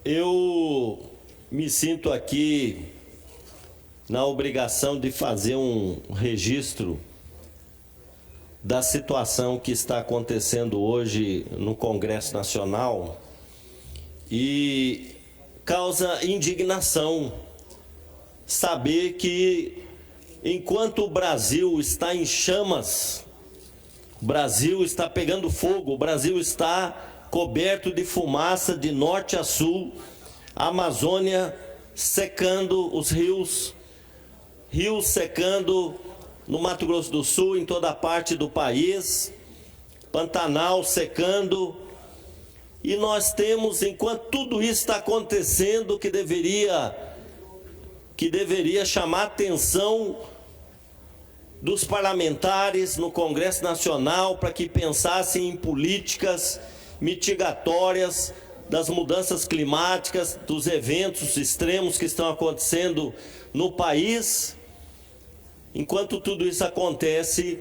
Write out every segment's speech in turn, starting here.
Eu me sinto aqui na obrigação de fazer um registro da situação que está acontecendo hoje no Congresso Nacional e causa indignação saber que, enquanto o Brasil está em chamas, o Brasil está pegando fogo, o Brasil está coberto de fumaça de norte a sul, a Amazônia secando os rios, rios secando no Mato Grosso do Sul, em toda a parte do país, Pantanal secando, e nós temos, enquanto tudo isso está acontecendo, que deveria chamar a atenção dos parlamentares no Congresso Nacional para que pensassem em políticas mitigatórias das mudanças climáticas, dos eventos extremos que estão acontecendo no país. Enquanto tudo isso acontece,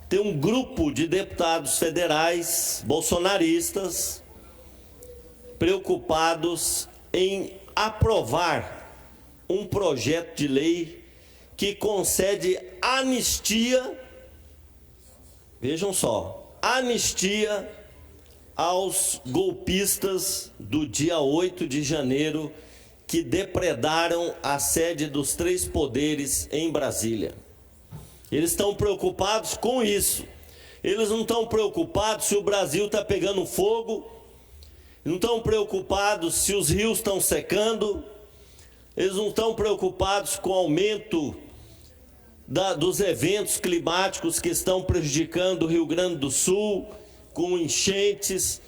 tem um grupo de deputados federais bolsonaristas preocupados em aprovar um projeto de lei que concede anistia, vejam só, anistia aos golpistas do dia 8 de janeiro que depredaram a sede dos três poderes em Brasília. Eles estão preocupados com isso. Eles não estão preocupados se o Brasil está pegando fogo, não estão preocupados se os rios estão secando, eles não estão preocupados com o aumento dos eventos climáticos que estão prejudicando o Rio Grande do Sul, com enchentes,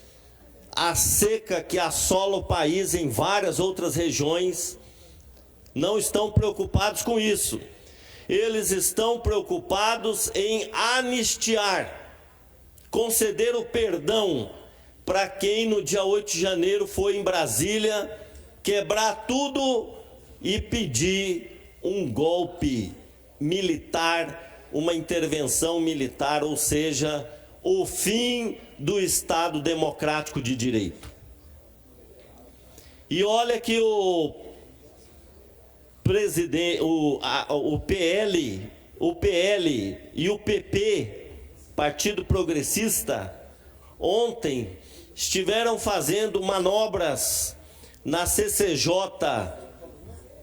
a seca que assola o país em várias outras regiões. Não estão preocupados com isso. Eles estão preocupados em anistiar, conceder o perdão para quem no dia 8 de janeiro foi em Brasília quebrar tudo e pedir um golpe militar, uma intervenção militar, ou seja, o fim do Estado Democrático de Direito. E olha que o PL e o PP, Partido Progressista, ontem estiveram fazendo manobras na CCJ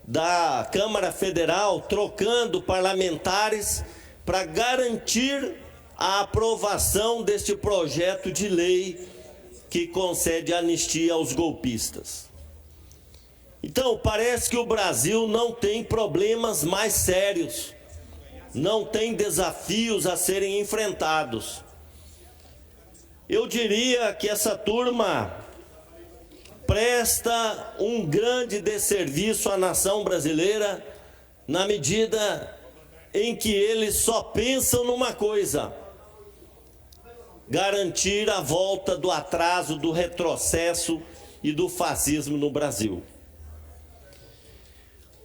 da Câmara Federal, trocando parlamentares para garantir a aprovação deste projeto de lei que concede anistia aos golpistas. Então, parece que o Brasil não tem problemas mais sérios, não tem desafios a serem enfrentados. Eu diria que essa turma presta um grande desserviço à nação brasileira na medida em que eles só pensam numa coisa: garantir a volta do atraso, do retrocesso e do fascismo no Brasil.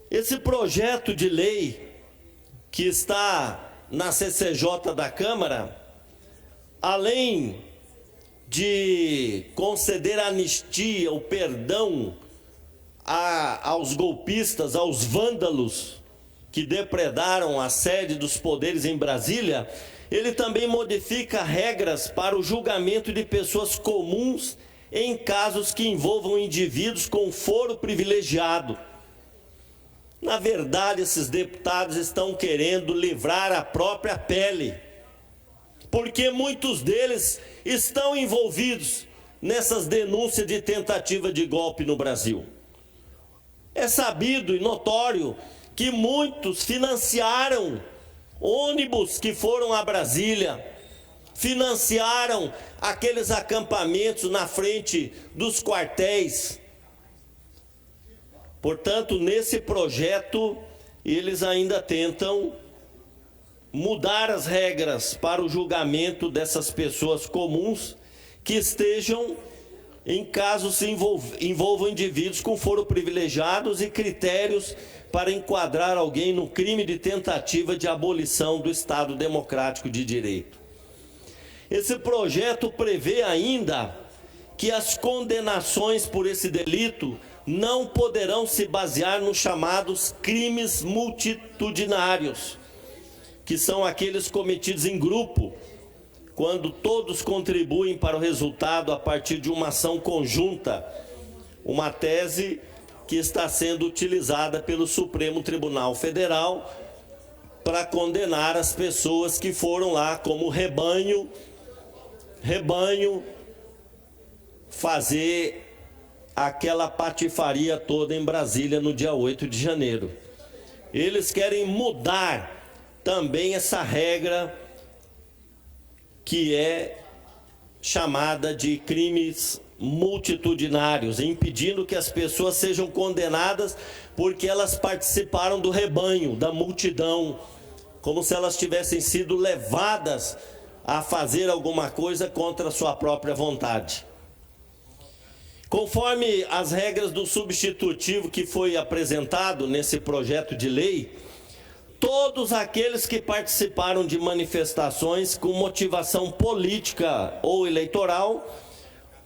Esse projeto de lei que está na CCJ da Câmara, além de conceder anistia, o perdão aos golpistas, aos vândalos que depredaram a sede dos poderes em Brasília, ele também modifica regras para o julgamento de pessoas comuns em casos que envolvam indivíduos com foro privilegiado. Na verdade, esses deputados estão querendo livrar a própria pele, porque muitos deles estão envolvidos nessas denúncias de tentativa de golpe no Brasil. É sabido e notório que muitos financiaram ônibus que foram a Brasília, financiaram aqueles acampamentos na frente dos quartéis. Portanto, nesse projeto, eles ainda tentam mudar as regras para o julgamento dessas pessoas comuns que estejam em casos que envolvam indivíduos com foro privilegiados e critérios para enquadrar alguém no crime de tentativa de abolição do Estado Democrático de Direito. Esse projeto prevê ainda que as condenações por esse delito não poderão se basear nos chamados crimes multitudinários, que são aqueles cometidos em grupo, quando todos contribuem para o resultado a partir de uma ação conjunta, uma tese que está sendo utilizada pelo Supremo Tribunal Federal para condenar as pessoas que foram lá como rebanho fazer aquela patifaria toda em Brasília no dia 8 de janeiro. Eles querem mudar também essa regra que é chamada de crimes multitudinários, impedindo que as pessoas sejam condenadas porque elas participaram do rebanho, da multidão, como se elas tivessem sido levadas a fazer alguma coisa contra a sua própria vontade. Conforme as regras do substitutivo que foi apresentado nesse projeto de lei, todos aqueles que participaram de manifestações com motivação política ou eleitoral,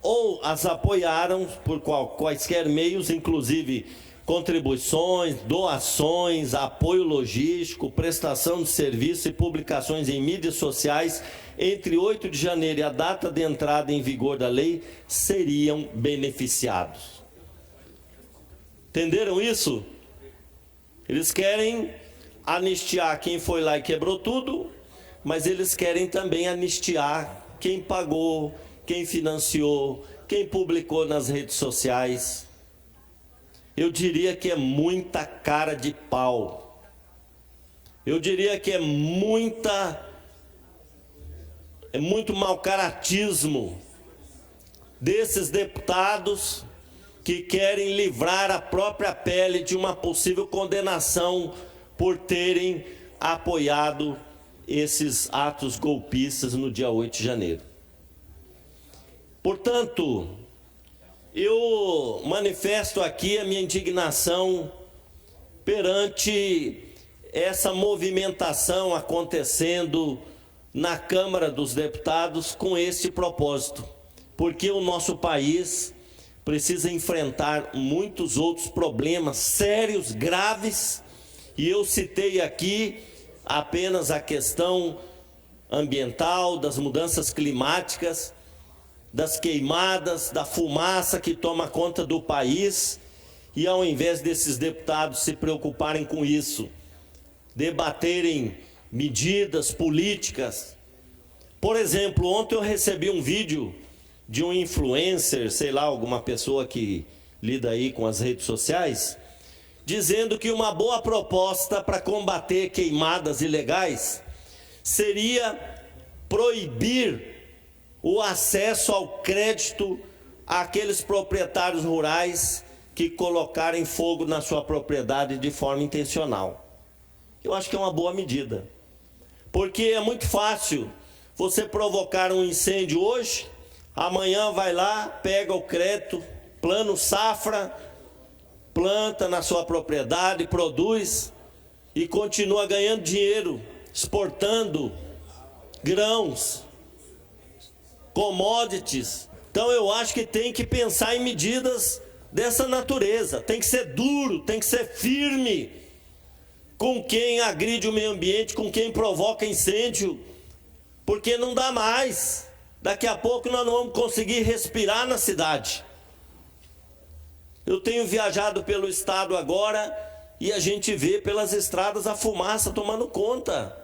ou as apoiaram por quaisquer meios, inclusive contribuições, doações, apoio logístico, prestação de serviço e publicações em mídias sociais, entre 8 de janeiro e a data de entrada em vigor da lei, seriam beneficiados. Entenderam isso? Eles querem anistiar quem foi lá e quebrou tudo, mas eles querem também anistiar quem pagou, quem financiou, quem publicou nas redes sociais. Eu diria que é muita cara de pau. Eu diria que é muito mau caratismo desses deputados que querem livrar a própria pele de uma possível condenação por terem apoiado esses atos golpistas no dia 8 de janeiro. Portanto, eu manifesto aqui a minha indignação perante essa movimentação acontecendo na Câmara dos Deputados com esse propósito, porque o nosso país precisa enfrentar muitos outros problemas sérios, graves, e eu citei aqui apenas a questão ambiental, das mudanças climáticas, das queimadas, da fumaça que toma conta do país, e ao invés desses deputados se preocuparem com isso, debaterem medidas políticas. Por exemplo, ontem eu recebi um vídeo de um influencer, sei lá, alguma pessoa que lida aí com as redes sociais, dizendo que uma boa proposta para combater queimadas ilegais seria proibir o acesso ao crédito àqueles proprietários rurais que colocarem fogo na sua propriedade de forma intencional. Eu acho que é uma boa medida, porque é muito fácil você provocar um incêndio hoje, amanhã vai lá, pega o crédito, plano safra, planta na sua propriedade, produz e continua ganhando dinheiro, exportando grãos, commodities. Então eu acho que tem que pensar em medidas dessa natureza, tem que ser duro, tem que ser firme com quem agride o meio ambiente, com quem provoca incêndio, porque não dá mais. Daqui a pouco nós não vamos conseguir respirar na cidade. Eu tenho viajado pelo estado agora e a gente vê pelas estradas a fumaça tomando conta.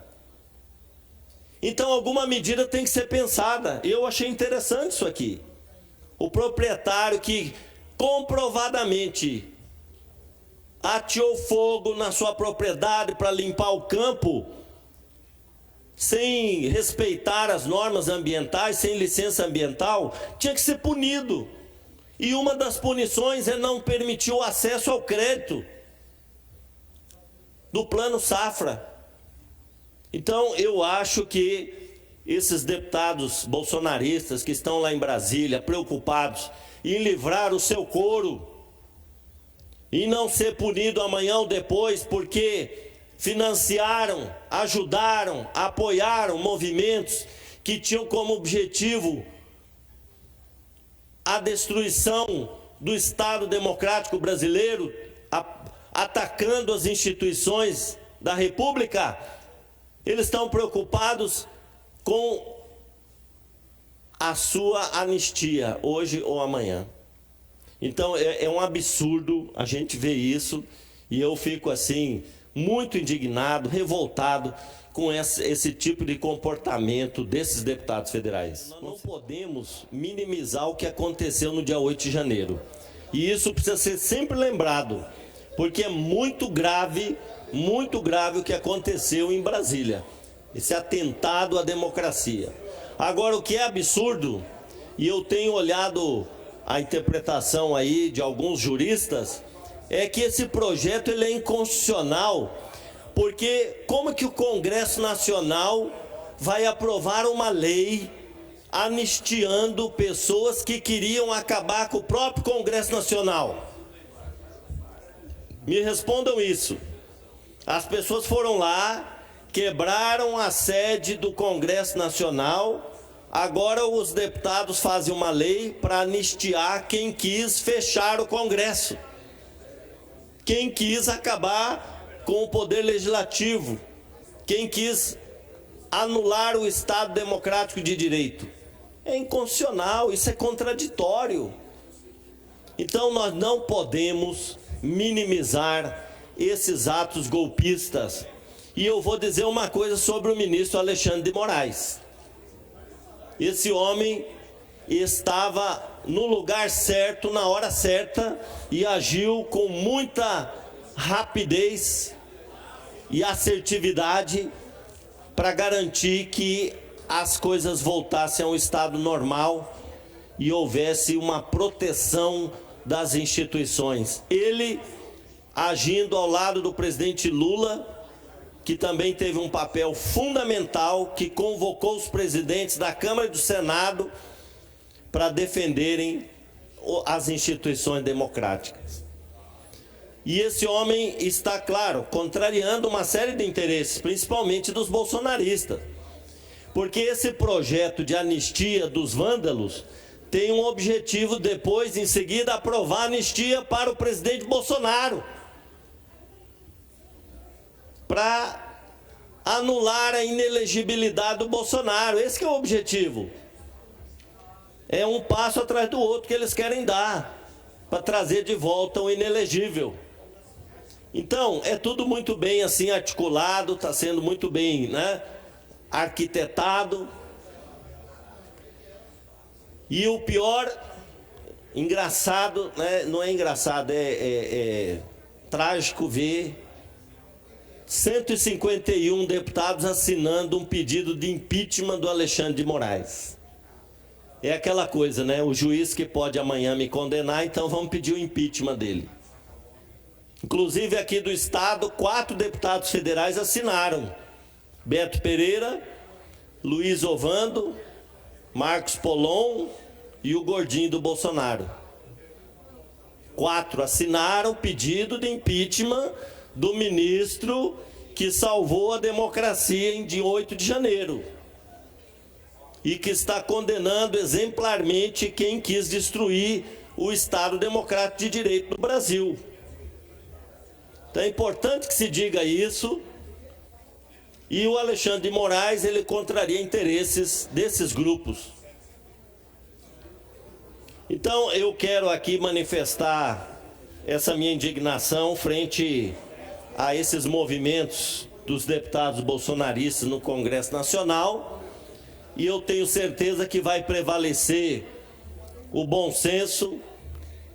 Então alguma medida tem que ser pensada. Eu achei interessante isso aqui. O proprietário que comprovadamente ateou fogo na sua propriedade para limpar o campo, sem respeitar as normas ambientais, sem licença ambiental, tinha que ser punido. E uma das punições é não permitir o acesso ao crédito do plano safra. Então eu acho que esses deputados bolsonaristas que estão lá em Brasília preocupados em livrar o seu couro e não ser punido amanhã ou depois porque financiaram, ajudaram, apoiaram movimentos que tinham como objetivo a destruição do Estado democrático brasileiro, atacando as instituições da República. Eles estão preocupados com a sua anistia, hoje ou amanhã. Então é um absurdo a gente ver isso, e eu fico assim, muito indignado, revoltado com esse tipo de comportamento desses deputados federais. Nós não podemos minimizar o que aconteceu no dia 8 de janeiro. E isso precisa ser sempre lembrado, porque é muito grave o que aconteceu em Brasília. Esse atentado à democracia. Agora, o que é absurdo, e eu tenho olhado a interpretação aí de alguns juristas, é que esse projeto ele é inconstitucional, porque como que o Congresso Nacional vai aprovar uma lei anistiando pessoas que queriam acabar com o próprio Congresso Nacional? Me respondam isso. As pessoas foram lá, quebraram a sede do Congresso Nacional, agora os deputados fazem uma lei para anistiar quem quis fechar o Congresso, quem quis acabar com o poder legislativo, quem quis anular o Estado democrático de direito. É inconstitucional, isso é contraditório. Então nós não podemos minimizar esses atos golpistas. E eu vou dizer uma coisa sobre o ministro Alexandre de Moraes. Esse homem estava no lugar certo, na hora certa, e agiu com muita rapidez e assertividade para garantir que as coisas voltassem ao estado normal e houvesse uma proteção das instituições. Ele agindo ao lado do presidente Lula, que também teve um papel fundamental, que convocou os presidentes da Câmara e do Senado para defenderem as instituições democráticas. E esse homem está, claro, contrariando uma série de interesses, principalmente dos bolsonaristas. Porque esse projeto de anistia dos vândalos tem um objetivo depois, em seguida, aprovar a anistia para o presidente Bolsonaro, para anular a inelegibilidade do Bolsonaro. Esse que é o objetivo. É um passo atrás do outro que eles querem dar, para trazer de volta o inelegível. Então, é tudo muito bem assim articulado, está sendo muito bem, né, arquitetado. E o pior, engraçado, né, não é engraçado, é trágico ver 151 deputados assinando um pedido de impeachment do Alexandre de Moraes. É aquela coisa, né? O juiz que pode amanhã me condenar, então vamos pedir o impeachment dele. Inclusive aqui do estado, 4 deputados federais assinaram. Beto Pereira, Luiz Ovando, Marcos Polon e o gordinho do Bolsonaro. 4 assinaram o pedido de impeachment do ministro que salvou a democracia em 8 de janeiro. E que está condenando exemplarmente quem quis destruir o Estado democrático de direito do Brasil. Então é importante que se diga isso. E o Alexandre de Moraes, ele contraria interesses desses grupos. Então eu quero aqui manifestar essa minha indignação frente a esses movimentos dos deputados bolsonaristas no Congresso Nacional. E eu tenho certeza que vai prevalecer o bom senso,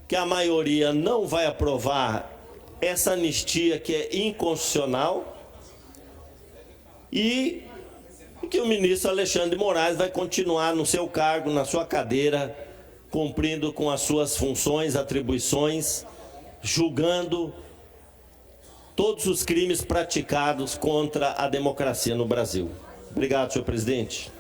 que a maioria não vai aprovar essa anistia que é inconstitucional e que o ministro Alexandre de Moraes vai continuar no seu cargo, na sua cadeira, cumprindo com as suas funções, atribuições, julgando todos os crimes praticados contra a democracia no Brasil. Obrigado, senhor presidente.